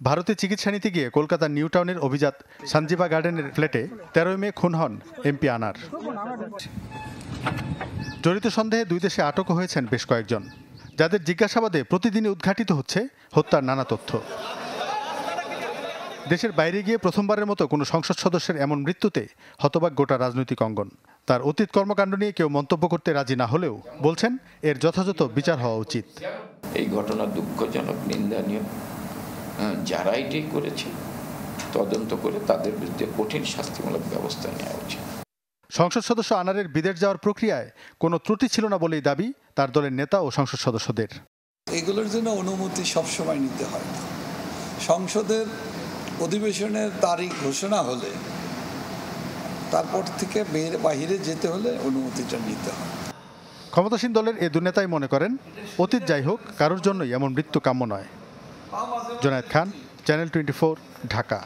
ভারতে চিকিৎসা নিতে গিয়ে কলকাতার নিউ টাউনের অভিজাত সঞ্জীবা গার্ডেনের ফ্ল্যাটে 13 মে খুন হন এমপি আনার। জড়িত সন্দেহে দুই দেশে আটকও হয়েছেন বেশ কয়েকজন, যাদের জিজ্ঞাসাবাদে প্রতিদিনই উদ্ঘাটিত হচ্ছে হত্যার নানা তথ্য। দেশের বাইরে গিয়ে প্রথমবারের মতো কোনো সংসদ সদস্যের এমন মৃত্যুতে হতবাক গোটা রাজনৈতিক অঙ্গন। তার অতীত কর্মকাণ্ড নিয়ে কেউ মন্তব্য করতে রাজি না হলেও বলছেন এর যথাযথ বিচার হওয়া উচিত। এই ঘটনা দুঃখজনক, নিন্দনীয়। যারা এটি করেছে তদন্ত করে তাদের বিরুদ্ধে কঠিন শাস্তিমূলক ব্যবস্থা নেওয়া উচিত। সংসদ সদস্য আনারের বিদেশ যাওয়ার প্রক্রিয়ায় কোনো ত্রুটি ছিল না বলেই দাবি তার দলের নেতা ও সংসদ সদস্যদের। এগুলোর জন্য অনুমতি সবসময় নিতে হয় না। সংসদের অধিবেশনের তারিখ ঘোষণা হলে তারপর থেকে বাহিরে যেতে হলে অনুমতিটা নিতে হয়। ক্ষমতাসীন দলের এই দুর্নেতাই মনে করেন অতীত যাই হোক, কারোর জন্যই এমন মৃত্যু কাম্য নয়। জুনায়েদ খান, চ্যানেল 24, ঢাকা।